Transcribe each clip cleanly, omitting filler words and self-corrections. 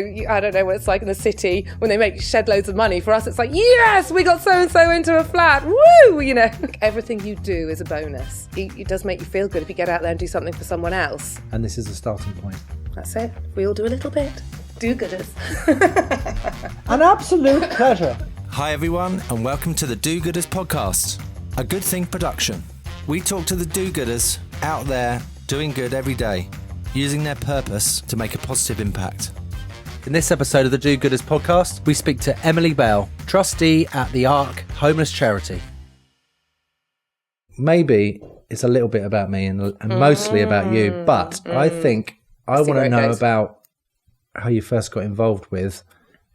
I don't know what it's like in the city when they make shed loads of money. For us, it's like, yes, we got so-and-so into a flat. Woo! You know, everything you do is a bonus. It does make you feel good if you get out there and do something for someone else. And this is a starting point. That's it. We all do a little bit. Do-gooders. An absolute pleasure. Hi everyone, and welcome to the Do-Gooders podcast, a Good Thing production. We talk to the do-gooders out there doing good every day, using their purpose to make a positive impact. In this episode of the Do-Gooders podcast, we speak to Emily Bell, trustee at the Ark Homeless Charity. Maybe it's a little bit about me and mostly about you, but I think I want to know about how you first got involved with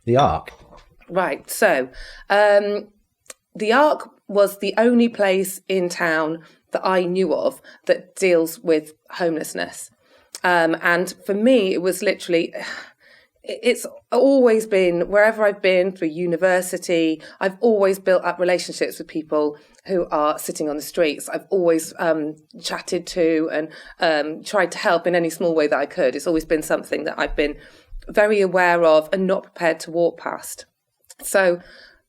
the Ark. Right, so the Ark was the only place in town that I knew of that deals with homelessness. And for me, it was literally, it's always been, wherever I've been through university, I've always built up relationships with people who are sitting on the streets. I've always chatted to and tried to help in any small way that I could. It's always been something that I've been very aware of and not prepared to walk past. So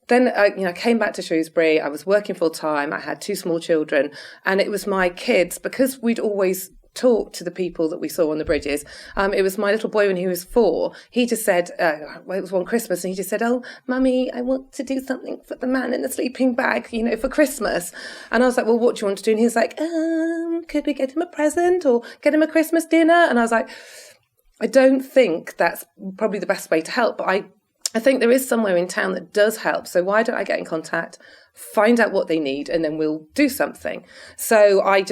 then I came back to Shrewsbury. I was working full time. I had two small children, and it was my kids, because we'd always talk to the people that we saw on the bridges. It was my little boy when he was 4. He just said, it was one Christmas, and he just said, "Oh, Mummy, I want to do something for the man in the sleeping bag, for Christmas." And I was like, "Well, what do you want to do?" And he was like, "Could we get him a present or get him a Christmas dinner?" And I was like, I don't think that's probably the best way to help, but I think there is somewhere in town that does help. So why don't I get in contact, find out what they need, and then we'll do something. So I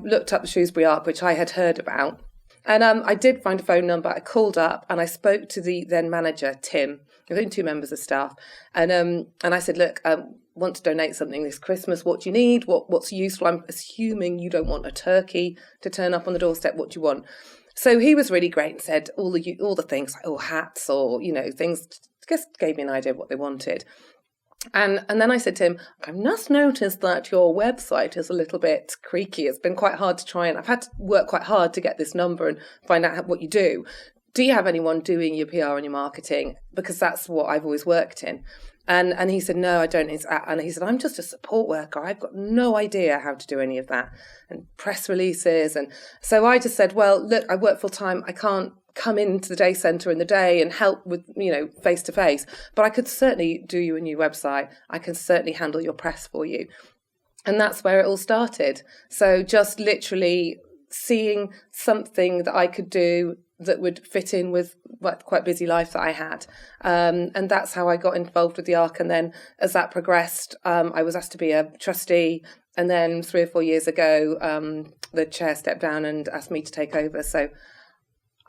looked up the Shrewsbury Ark, which I had heard about. And I did find a phone number. I called up and I spoke to the then manager, Tim. There were 2 members of staff. And I said, "Look, I want to donate something this Christmas. What do you need? What's useful? I'm assuming you don't want a turkey to turn up on the doorstep. What do you want?" So he was really great and said all the things, like hats or, things, just gave me an idea of what they wanted. And then I said to him, "I've just noticed that your website is a little bit creaky. It's been quite hard to try, and I've had to work quite hard to get this number and find out what you do. Do you have anyone doing your PR and your marketing? Because that's what I've always worked in." And he said, "No, I don't." And he said, "I'm just a support worker. I've got no idea how to do any of that, and press releases." And so I just said, "Well, look, I work full time. I can't come into the day centre in the day and help with, face to face, but I could certainly do you a new website. I can certainly handle your press for you." And that's where it all started. So just literally seeing something that I could do that would fit in with quite busy life that I had. And that's how I got involved with the Ark. And then as that progressed, I was asked to be a trustee. And then 3 or 4 years ago, the chair stepped down and asked me to take over. So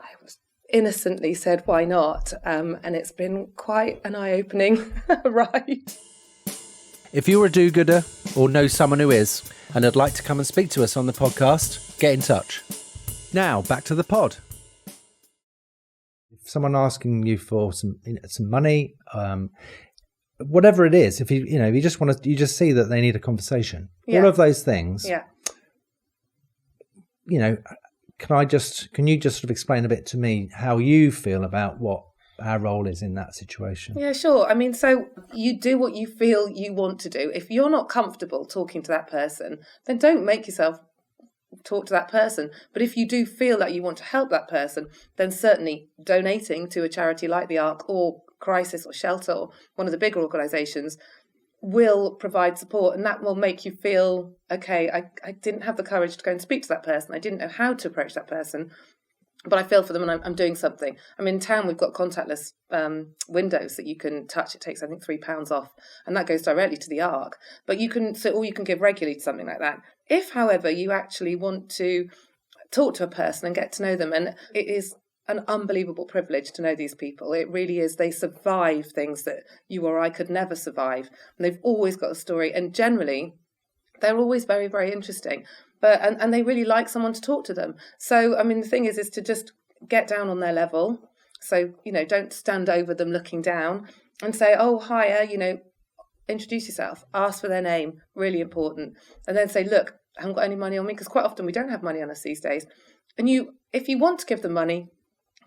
I was innocently said, why not? And it's been quite an eye-opening ride. If you're a do-gooder or know someone who is and would like to come and speak to us on the podcast, get in touch. Now, back to the pod. If someone asking you for some money, whatever it is, if you just want to, you just see that they need a conversation. Yeah. All of those things. Yeah. Can you just sort of explain a bit to me how you feel about what our role is in that situation? Yeah, sure. I mean, so you do what you feel you want to do. If you're not comfortable talking to that person, then don't make yourself talk to that person. But if you do feel that you want to help that person, then certainly donating to a charity like the Ark or Crisis or Shelter or one of the bigger organisations will provide support, and that will make you feel, okay, I didn't have the courage to go and speak to that person. I didn't know how to approach that person, but I feel for them and I'm doing something. I mean, in town, we've got contactless windows that you can touch. It takes, I think, £3 off, and that goes directly to the Ark. But you can give regularly to something like that. If, however, you actually want to talk to a person and get to know them, and it is an unbelievable privilege to know these people. It really is. They survive things that you or I could never survive. And they've always got a story, and generally, they're always very, very interesting. And they really like someone to talk to them. So, I mean, the thing is to just get down on their level. So, don't stand over them looking down and say, "Oh, hiya, introduce yourself, ask for their name," really important. And then say, "Look, I haven't got any money on me," because quite often we don't have money on us these days. And if you want to give them money,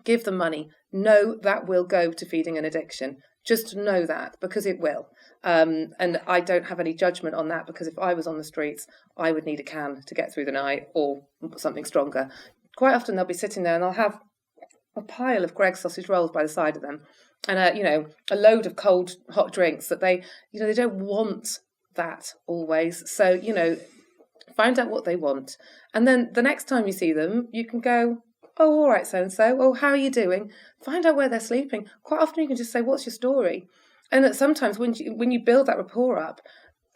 give them money. Know that will go to feeding an addiction. Just know that, because it will. And I don't have any judgment on that, because if I was on the streets, I would need a can to get through the night, or something stronger. Quite often they'll be sitting there and they'll have a pile of Greggs sausage rolls by the side of them, and a load of cold hot drinks that they don't want that always. So find out what they want, and then the next time you see them, you can go, oh, all right, so and so. Oh, how are you doing? Find out where they're sleeping. Quite often you can just say, what's your story? And that sometimes when you build that rapport up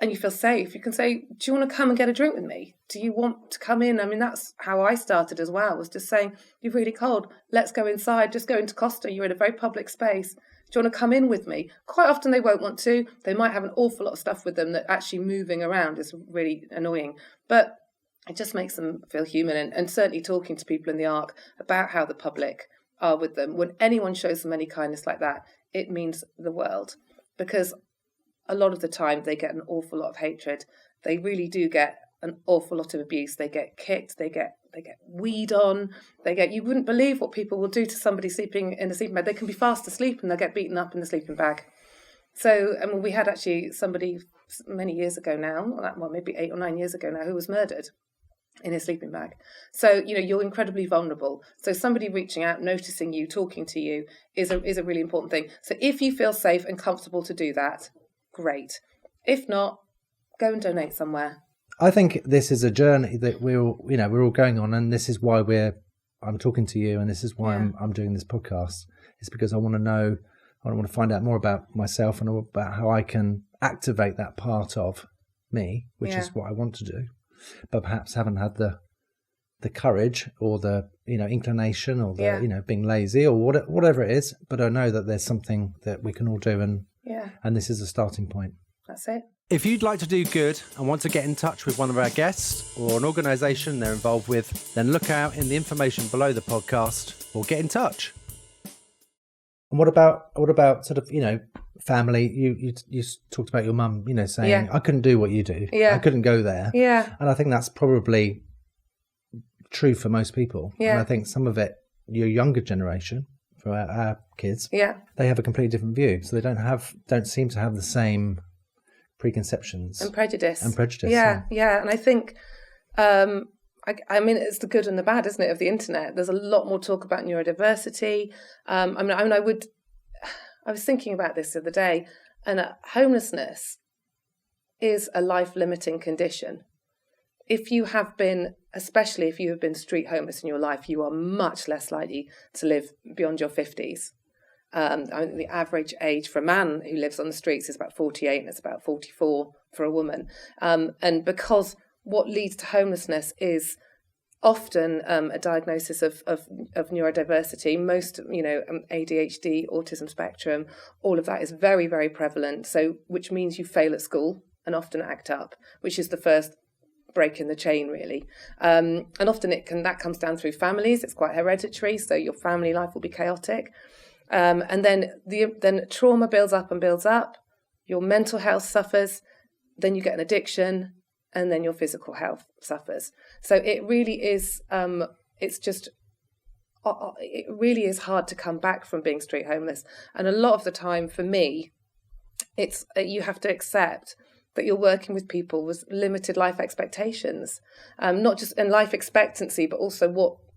and you feel safe, you can say, do you want to come and get a drink with me? Do you want to come in? I mean, that's how I started as well, was just saying, you're really cold. Let's go inside. Just go into Costa. You're in a very public space. Do you want to come in with me? Quite often they won't want to. They might have an awful lot of stuff with them that actually moving around is really annoying. But it just makes them feel human. And certainly talking to people in the Ark about how the public are with them, when anyone shows them any kindness like that, it means the world. Because a lot of the time they get an awful lot of hatred. They really do get an awful lot of abuse. They get kicked, they get weed on, you wouldn't believe what people will do to somebody sleeping in a sleeping bag. They can be fast asleep and they'll get beaten up in the sleeping bag. So, we had actually somebody many years ago now, well, maybe 8 or 9 years ago now, who was murdered in his sleeping bag. So, you're incredibly vulnerable. So somebody reaching out, noticing you, talking to you is a really important thing. So if you feel safe and comfortable to do that, great. If not, go and donate somewhere. I think this is a journey that we're all going on, and this is why I'm talking to you, and this is why I'm doing this podcast. It's because I want to find out more about myself and about how I can activate that part of me, which is what I want to do, but perhaps haven't had the courage or the inclination or the being lazy or whatever it is. But I know that there's something that we can all do, and this is a starting point. That's it. If you'd like to do good and want to get in touch with one of our guests or an organisation they're involved with, then look out in the information below the podcast or get in touch. And what about sort of, family? You talked about your mum, saying, I couldn't do what you do. Yeah. I couldn't go there. Yeah. And I think that's probably true for most people. Yeah. And I think some of it, your younger generation, for our kids, they have a completely different view. So they don't seem to have the same preconceptions and prejudice. Yeah. And I think it's the good and the bad, isn't it, of the internet. There's a lot more talk about neurodiversity. I was thinking about this the other day, and homelessness is a life-limiting condition. Especially if you have been street homeless in your life, you are much less likely to live beyond your 50s. The average age for a man who lives on the streets is about 48, and it's about 44 for a woman. And because what leads to homelessness is often a diagnosis of neurodiversity, most, ADHD, autism spectrum, all of that is very, very prevalent. So, which means you fail at school and often act up, which is the first break in the chain, really. And often that comes down through families. It's quite hereditary, so your family life will be chaotic. And then trauma builds up and builds up. Your mental health suffers. Then you get an addiction, and then your physical health suffers. So it really is. It really is hard to come back from being street homeless. And a lot of the time, for me, it's you have to accept that you're working with people with limited life expectations, not just in life expectancy, but also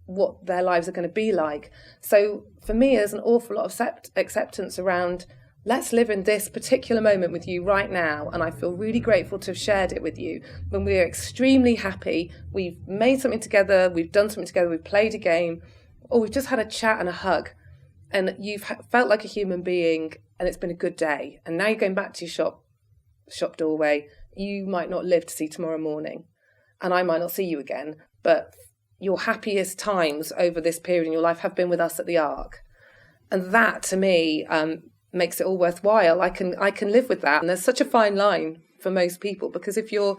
what their lives are going to be like. So for me, there's an awful lot of acceptance around, let's live in this particular moment with you right now. And I feel really grateful to have shared it with you when we're extremely happy. We've made something together. We've done something together. We've played a game, or we've just had a chat and a hug, and you've felt like a human being, and it's been a good day. And now you're going back to your shop doorway. You might not live to see tomorrow morning, and I might not see you again, but your happiest times over this period in your life have been with us at the Ark. And that, to me, makes it all worthwhile. I can live with that. And there's such a fine line for most people, because if you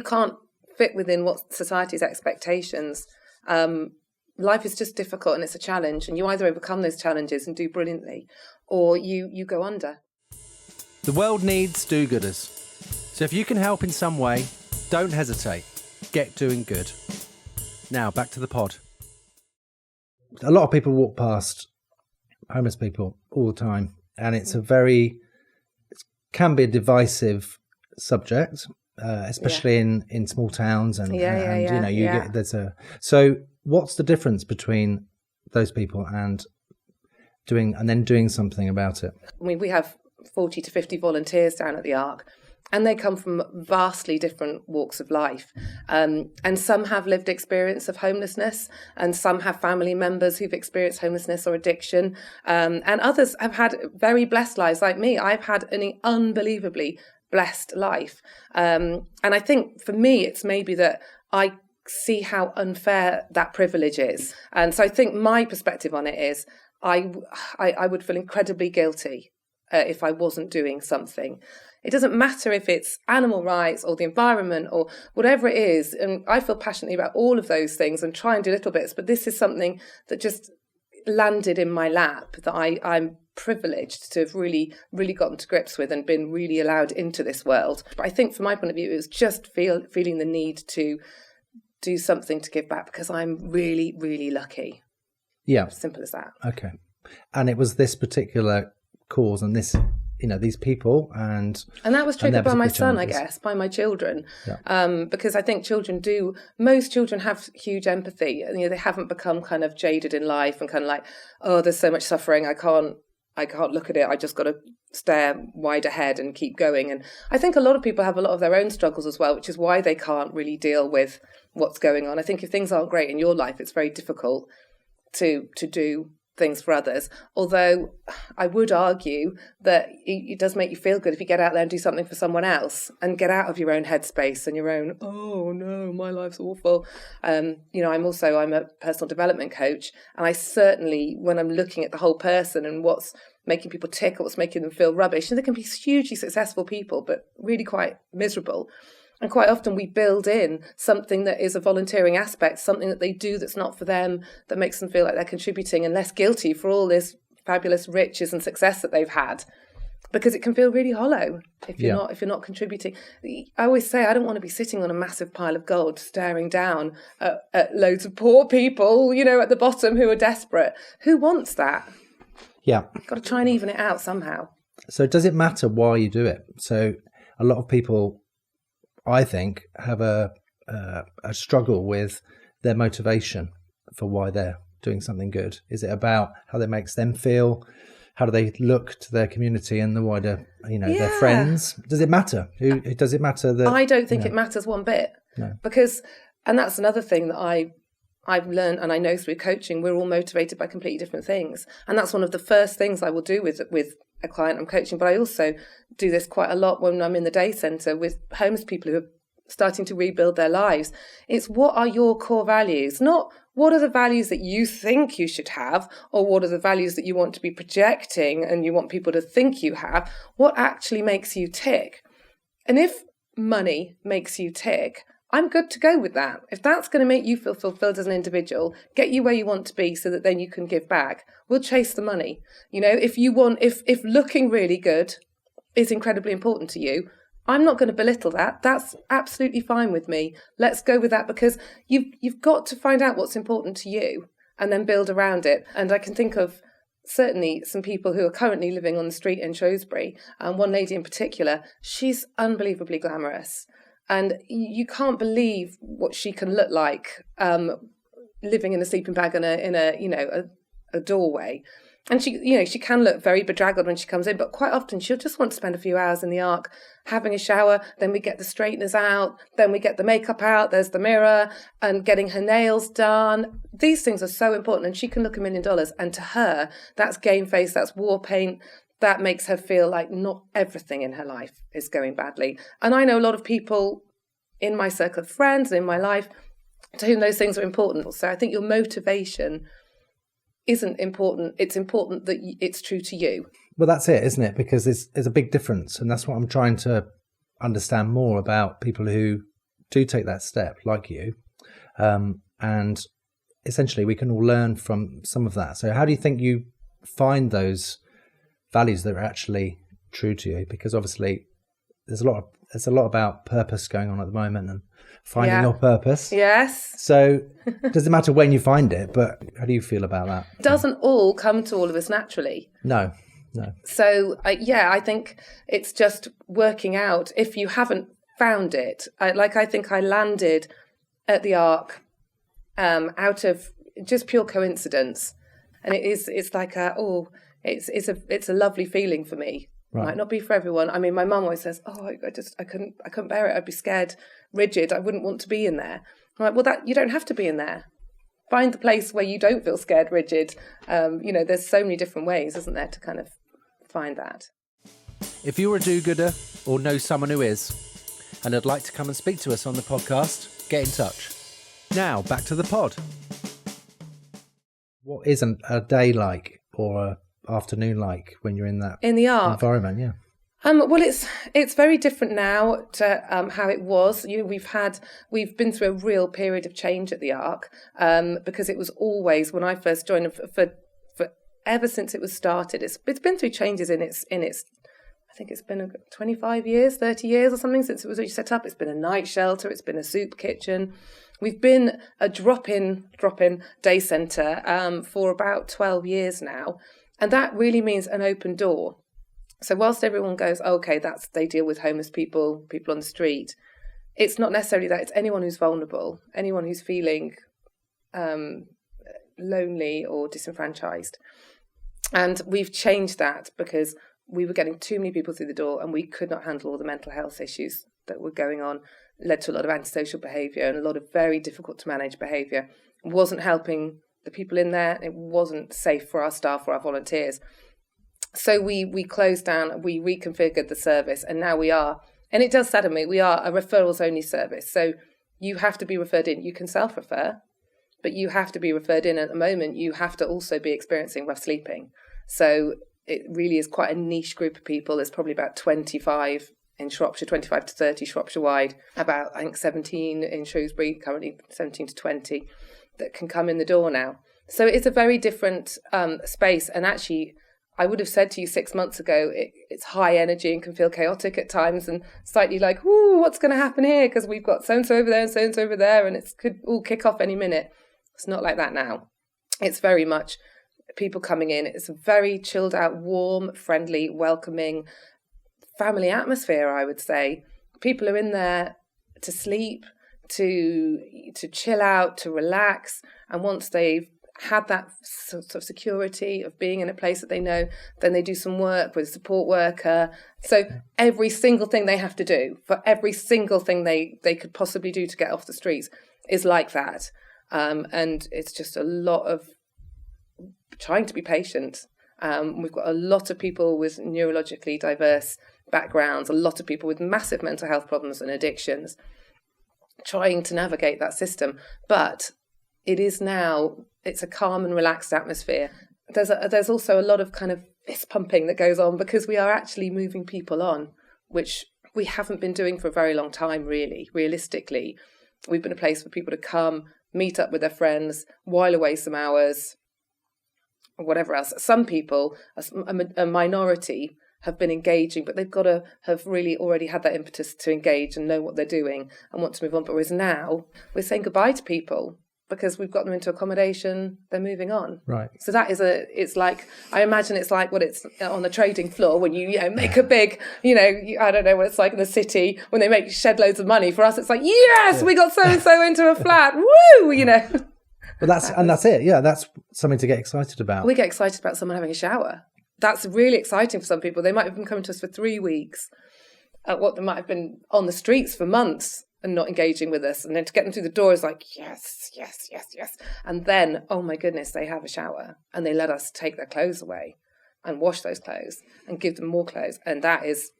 can't fit within what society's expectations, life is just difficult and it's a challenge. And you either overcome those challenges and do brilliantly, or you go under. The world needs do-gooders. So if you can help in some way, don't hesitate. Get doing good. Now, back to the pod. a lot of people walk past homeless people all the time, and it can be a divisive subject, especially in small towns, and so what's the difference between those people and doing something about it? I mean, we have 40 to 50 volunteers down at the Ark, and they come from vastly different walks of life. And some have lived experience of homelessness, and some have family members who've experienced homelessness or addiction. And others have had very blessed lives like me. I've had an unbelievably blessed life. And I think for me, it's maybe that I see how unfair that privilege is. And so I think my perspective on it is I would feel incredibly guilty if I wasn't doing something. It doesn't matter if it's animal rights or the environment or whatever it is. And I feel passionately about all of those things and try and do little bits. But this is something that just landed in my lap that I'm privileged to have really, really gotten to grips with and been really allowed into this world. But I think from my point of view, it was just feeling the need to do something to give back because I'm really, really lucky. Yeah. Simple as that. Okay. And it was this particular cause and this, these people and that was triggered by my son, I guess, by my children. Yeah. Because I think most children have huge empathy. They haven't become kind of jaded in life and kind of like, oh, there's so much suffering. I can't look at it. I just got to stare wide ahead and keep going. And I think a lot of people have a lot of their own struggles as well, which is why they can't really deal with what's going on. I think if things aren't great in your life, it's very difficult to do things for others. Although I would argue that it does make you feel good if you get out there and do something for someone else and get out of your own headspace and your own, oh no, my life's awful. I'm a personal development coach, and I certainly, when I'm looking at the whole person and what's making people tick or what's making them feel rubbish, and they can be hugely successful people, but really quite miserable. And quite often we build in something that is a volunteering aspect, something that they do that's not for them, that makes them feel like they're contributing and less guilty for all this fabulous riches and success that they've had. Because it can feel really hollow if you're not contributing. I always say I don't want to be sitting on a massive pile of gold staring down at loads of poor people, at the bottom who are desperate. Who wants that? Yeah. Got to try and even it out somehow. So does it matter why you do it? So a lot of people, I think, have a struggle with their motivation for why they're doing something good. Is it about how that makes them feel? How do they look to their community and the wider, their friends? Does it matter? Does it matter that? I don't think it matters one bit. No. And that's another thing that I've learned, and I know through coaching, we're all motivated by completely different things. And that's one of the first things I will do with a client I'm coaching. But I also do this quite a lot when I'm in the day centre with homeless people who are starting to rebuild their lives. It's what are your core values? Not what are the values that you think you should have, or what are the values that you want to be projecting and you want people to think you have. What actually makes you tick? And if money makes you tick, I'm good to go with that. If that's going to make you feel fulfilled as an individual, get you where you want to be so that then you can give back, we'll chase the money. If looking really good is incredibly important to you, I'm not going to belittle that. That's absolutely fine with me. Let's go with that, because you've got to find out what's important to you and then build around it. And I can think of certainly some people who are currently living on the street in Shrewsbury. And one lady in particular, she's unbelievably glamorous. And you can't believe what she can look like living in a sleeping bag in a doorway. And she can look very bedraggled when she comes in, but quite often she'll just want to spend a few hours in the Ark having a shower. Then we get the straighteners out, then we get the makeup out, there's the mirror, and getting her nails done. These things are so important, and she can look $1 million. And to her, that's game face, that's war paint. That makes her feel like not everything in her life is going badly. And I know a lot of people in my circle of friends and in my life to whom those things are important. So I think your motivation isn't important. It's important that it's true to you. Well, that's it, isn't it? Because there's a big difference. And that's what I'm trying to understand more about people who do take that step, like you. And essentially, we can all learn from some of that. So how do you think you find those values that are actually true to you? Because obviously there's a lot there's a lot about purpose going on at the moment and finding your purpose. Yes. So it doesn't matter when you find it, but how do you feel about that? It doesn't all come to all of us naturally. No. So, I think it's just working out if you haven't found it. I think I landed at the Ark out of just pure coincidence. And it's like it's a lovely feeling for me. Right. Might not be for everyone. I mean, my mum always says, I couldn't bear it. I'd be scared, rigid. I wouldn't want to be in there. I'm like, well, you don't have to be in there. Find the place where you don't feel scared, rigid. There's so many different ways, isn't there, to kind of find that. If you're a do-gooder or know someone who is, and would like to come and speak to us on the podcast, get in touch. Now, back to the pod. What is a day like or an afternoon like when you're in the Ark environment? Yeah. Well, it's very different now to how it was. We've been through a real period of change at the Ark because it was always, when I first joined, for ever since it was started, it's been through changes in its. I think it's been 25 years, 30 years or something since it was set up. It's been a night shelter. It's been a soup kitchen. We've been a drop-in day centre for about 12 years now. And that really means an open door. So whilst everyone goes, okay, they deal with homeless people on the street, it's not necessarily that. It's anyone who's vulnerable, anyone who's feeling lonely or disenfranchised. And we've changed that because we were getting too many people through the door and we could not handle all the mental health issues that were going on, led to a lot of antisocial behaviour and a lot of very difficult to manage behaviour. It wasn't helping the people in there. It wasn't safe for our staff or our volunteers. So we closed down, we reconfigured the service, and now we are, and it does sadden me, we are a referrals only service. So you have to be referred in. You can self-refer, but you have to be referred in. At the moment, you have to also be experiencing rough sleeping. So it really is quite a niche group of people. There's probably about 25 in Shropshire, 25 to 30 Shropshire wide, about, I think, 17 in Shrewsbury, currently 17 to 20, that can come in the door now. So it's a very different space. And actually, I would have said to you 6 months ago, it's high energy and can feel chaotic at times and slightly like, ooh, what's going to happen here? Because we've got so-and-so over there and so-and-so over there, and it could all kick off any minute. It's not like that now. It's very much people coming in. It's a very chilled out, warm, friendly, welcoming family atmosphere, I would say. People are in there to sleep, to chill out, to relax. And once they've had that sort of security of being in a place that they know, then they do some work with a support worker. So every single thing they have to do, for every single thing they could possibly do to get off the streets is like that. And it's just a lot of trying to be patient. We've got a lot of people with neurologically diverse backgrounds, a lot of people with massive mental health problems and addictions, trying to navigate that system. But it is now, it's a calm and relaxed atmosphere. There's also a lot of kind of fist pumping that goes on because we are actually moving people on, which we haven't been doing for a very long time, really. Realistically, we've been a place for people to come, meet up with their friends, while away some hours, or whatever else. Some people, a minority, have been engaging, but they've got to have really already had that impetus to engage and know what they're doing and want to move on. But whereas now, we're saying goodbye to people because we've got them into accommodation, they're moving on. Right. So that is it's like, I imagine it's like what it's on the trading floor when you make a big, I don't know what it's like in the city when they make shed loads of money. For us, it's like, yes, we got so-and-so into a flat, woo, But that's it. Yeah, that's something to get excited about. We get excited about someone having a shower. That's really exciting for some people. They might have been coming to us for 3 weeks, what they might have been on the streets for months and not engaging with us. And then to get them through the door is like, yes. And then, oh my goodness, they have a shower and they let us take their clothes away and wash those clothes and give them more clothes. And that is,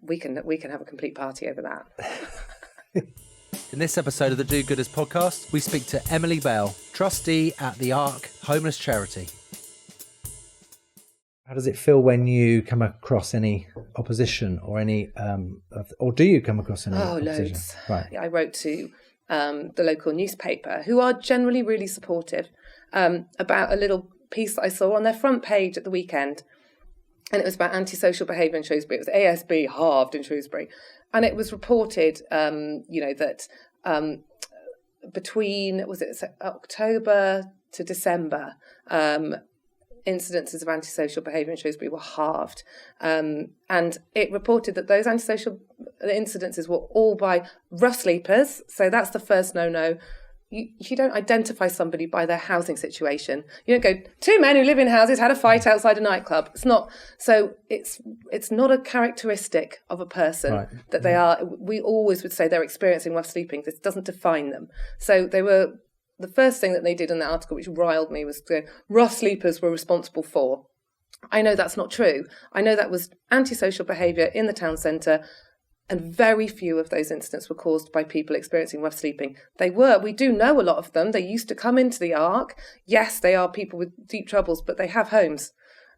we can have a complete party over that. In this episode of the Do-Gooders podcast, we speak to Emily Bell, trustee at the Ark Homeless Charity. How does it feel when you come across any opposition or any, or do you come across any opposition? Loads. Right. I wrote to the local newspaper, who are generally really supportive, about a little piece that I saw on their front page at the weekend. it was about antisocial behaviour in Shrewsbury. It was ASB halved in Shrewsbury. And it was reported, that between, October to December, incidences of antisocial behaviour in Shrewsbury were halved. And it reported that those antisocial incidences were all by rough sleepers. So that's the first no-no. You don't identify somebody by their housing situation. You don't go, two men who live in houses had a fight outside a nightclub. It's not. So it's not a characteristic of a person that they are. We always would say they're experiencing rough sleeping. This doesn't define them. So they were, the first thing that they did in that article, which riled me, was rough sleepers were responsible for. I know that's not true. I know that was antisocial behaviour in the town centre. And very few of those incidents were caused by people experiencing rough sleeping. We do know a lot of them. They used to come into the Ark. Yes, they are people with deep troubles, but they have homes.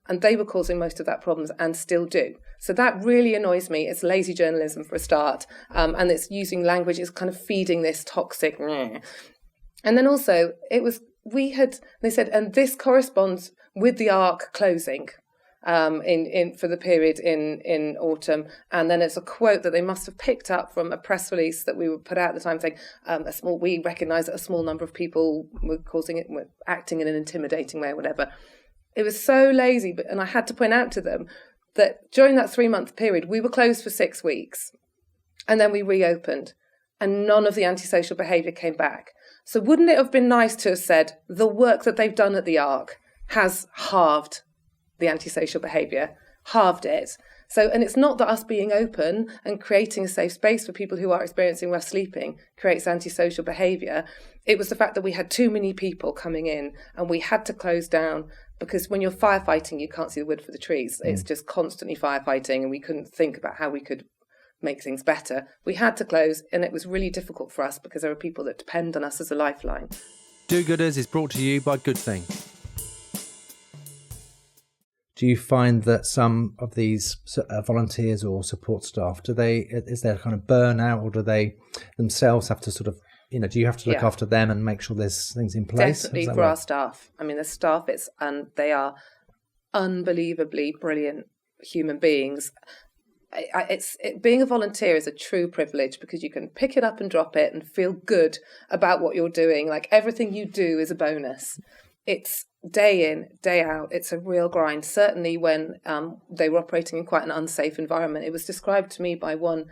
And they were causing most of that problems and still do. So that really annoys me. It's lazy journalism for a start. And it's using language, it's kind of feeding this toxic. And then also, they said, and this corresponds with the Ark closing. For the period in autumn, and then it's a quote that they must have picked up from a press release that we were put out at the time saying we recognise that a small number of people were acting in an intimidating way or whatever. It was so lazy, and I had to point out to them that during that 3-month period we were closed for 6 weeks, and then we reopened, and none of the antisocial behaviour came back. So wouldn't it have been nice to have said the work that they've done at the Ark has halved the antisocial behaviour, halved it. So, and it's not that us being open and creating a safe space for people who are experiencing rough sleeping creates antisocial behaviour. It was the fact that we had too many people coming in and we had to close down, because when you're firefighting, you can't see the wood for the trees. It's just constantly firefighting, and we couldn't think about how we could make things better. We had to close, and it was really difficult for us because there are people that depend on us as a lifeline. Do-Gooders is brought to you by Good Thing. Do you find that some of these volunteers or support staff, is there kind of burnout, or do they themselves have to sort of, do you have to look after them and make sure there's things in place? Definitely for our staff. I mean, the staff, they are unbelievably brilliant human beings. Being a volunteer is a true privilege, because you can pick it up and drop it and feel good about what you're doing. Like, everything you do is a bonus. It's day in, day out. It's a real grind. Certainly when they were operating in quite an unsafe environment. It was described to me by one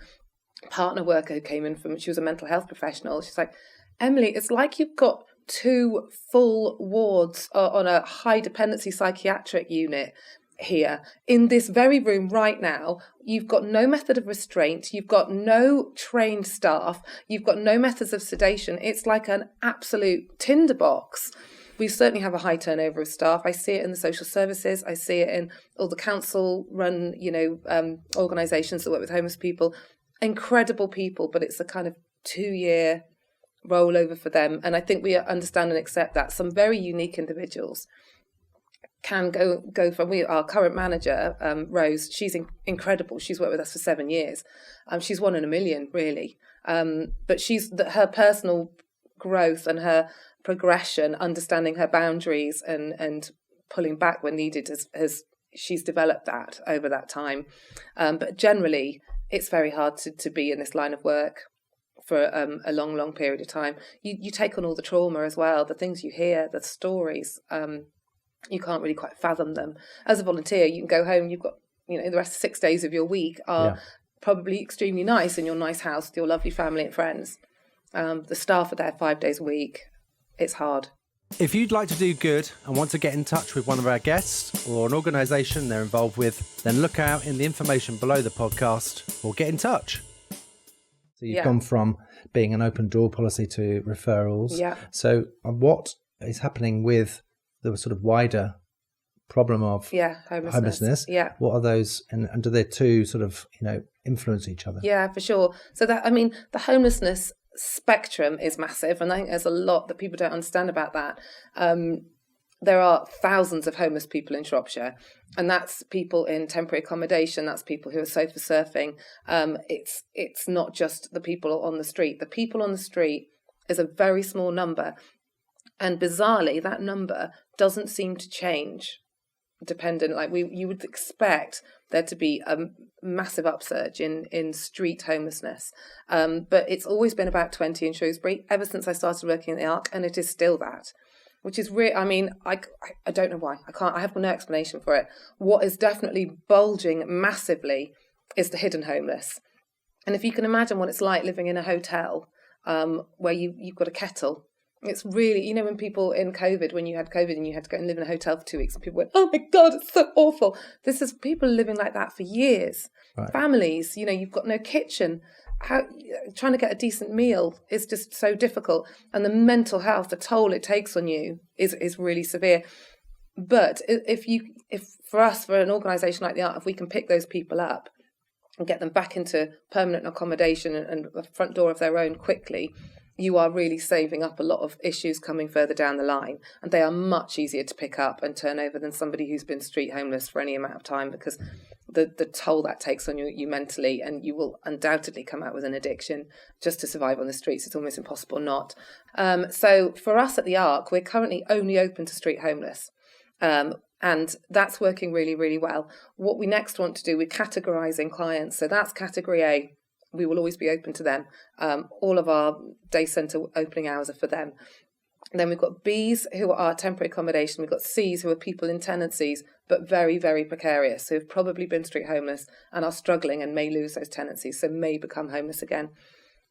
partner worker who came in she was a mental health professional. She's like, Emily, it's like you've got 2 full wards on a high dependency psychiatric unit here in this very room right now. You've got no method of restraint, you've got no trained staff, you've got no methods of sedation. It's like an absolute tinderbox. We certainly have a high turnover of staff. I see it in the social services. I see it in all the council-run, organisations that work with homeless people. Incredible people, but it's a kind of 2-year rollover for them. And I think we understand and accept that. Some very unique individuals can go from, our current manager, Rose, she's incredible. She's worked with us for 7 years. She's 1 in a million, really. But her personal growth and her progression, understanding her boundaries and pulling back when needed, as she's developed that over that time. But generally, it's very hard to be in this line of work for a long period of time. You take on all the trauma as well, the things you hear, the stories. You can't really quite fathom them. As a volunteer, you can go home, you've got, the rest of 6 days of your week are probably extremely nice in your nice house with your lovely family and friends. The staff are there 5 days a week. It's hard. If you'd like to do good and want to get in touch with one of our guests or an organisation they're involved with, then look out in the information below the podcast or get in touch. So you've gone from being an open door policy to referrals. Yeah. So what is happening with the sort of wider problem of homelessness? Yeah. What are those, and do they two sort of, influence each other? Yeah, for sure. So the homelessness spectrum is massive, and I think there's a lot that people don't understand about that. There are thousands of homeless people in Shropshire, and that's people in temporary accommodation, that's people who are sofa surfing. It's not just the people on the street. The people on the street is a very small number, and bizarrely that number doesn't seem to change dependent. Like you would expect there to be a massive upsurge in street homelessness. But it's always been about 20 in Shrewsbury ever since I started working in the Arc, and it is still that, which is really, I mean, I don't know why. I have no explanation for it. What is definitely bulging massively is the hidden homeless. And if you can imagine what it's like living in a hotel where you've got a kettle. It's really, when people in COVID, when you had COVID and you had to go and live in a hotel for 2 weeks, and people went, oh my God, it's so awful. This is people living like that for years. Right. Families, you've got no kitchen. Trying to get a decent meal is just so difficult. And the mental health, the toll it takes on you is really severe. But if for us, for an organisation like the Arc, if we can pick those people up and get them back into permanent accommodation and a front door of their own quickly, you are really saving up a lot of issues coming further down the line. And they are much easier to pick up and turn over than somebody who's been street homeless for any amount of time, because the toll that takes on you mentally, and you will undoubtedly come out with an addiction just to survive on the streets. It's almost impossible not. So for us at the Arc, we're currently only open to street homeless. And that's working really, really well. What we next want to do, we're categorising clients. So that's category A. We will always be open to them. All of our day centre opening hours are for them. And then we've got Bs, who are temporary accommodation. We've got Cs, who are people in tenancies, but very, very precarious, who have probably been street homeless and are struggling and may lose those tenancies, so may become homeless again.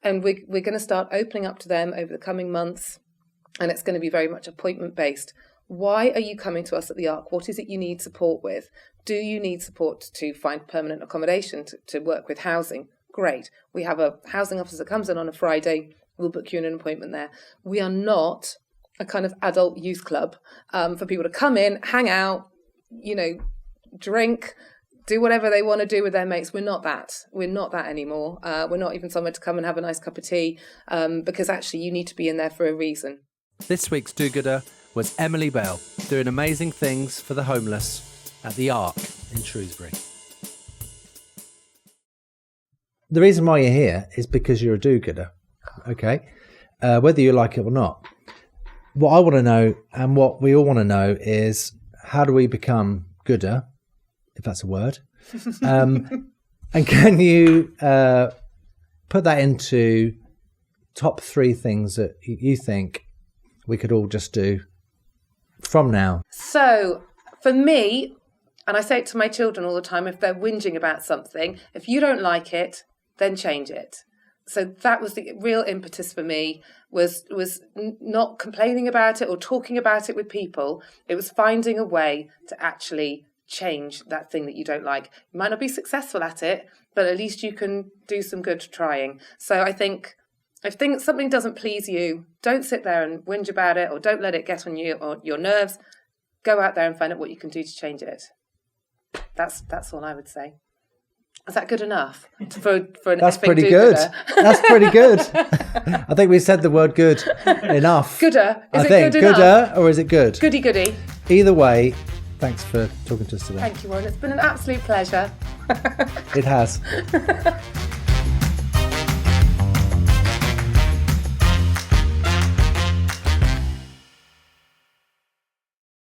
And we're going to start opening up to them over the coming months, and it's going to be very much appointment-based. Why are you coming to us at the Arc? What is it you need support with? Do you need support to find permanent accommodation, to work with housing? Great. We have a housing officer that comes in on a Friday. We'll book you in an appointment there. We are not a kind of adult youth club for people to come in, hang out, drink, do whatever they want to do with their mates. We're not that. We're not that anymore. We're not even somewhere to come and have a nice cup of tea, because actually you need to be in there for a reason. This week's do-gooder was Emily Bell, doing amazing things for the homeless at the Arc in Shrewsbury. The reason why you're here is because you're a do-gooder, okay? Whether you like it or not. What I want to know, and what we all want to know, is how do we become gooder, if that's a word? And can you put that into top 3 things that you think we could all just do from now? So, for me, and I say it to my children all the time, if they're whinging about something, if you don't like it, then change it. So that was the real impetus for me, was not complaining about it or talking about it with people. It was finding a way to actually change that thing that you don't like. You might not be successful at it, but at least you can do some good trying. So I think if something doesn't please you, don't sit there and whinge about it, or don't let it get on you or your nerves. Go out there and find out what you can do to change it. That's all I would say. Is that good enough for an That's pretty good. That's pretty good. I think we said the word good enough. Gooder. Is I it think good enough? gooder, or is it good? Goody. Either way, thanks for talking to us today. Thank you, Warren. It's been an absolute pleasure. It has.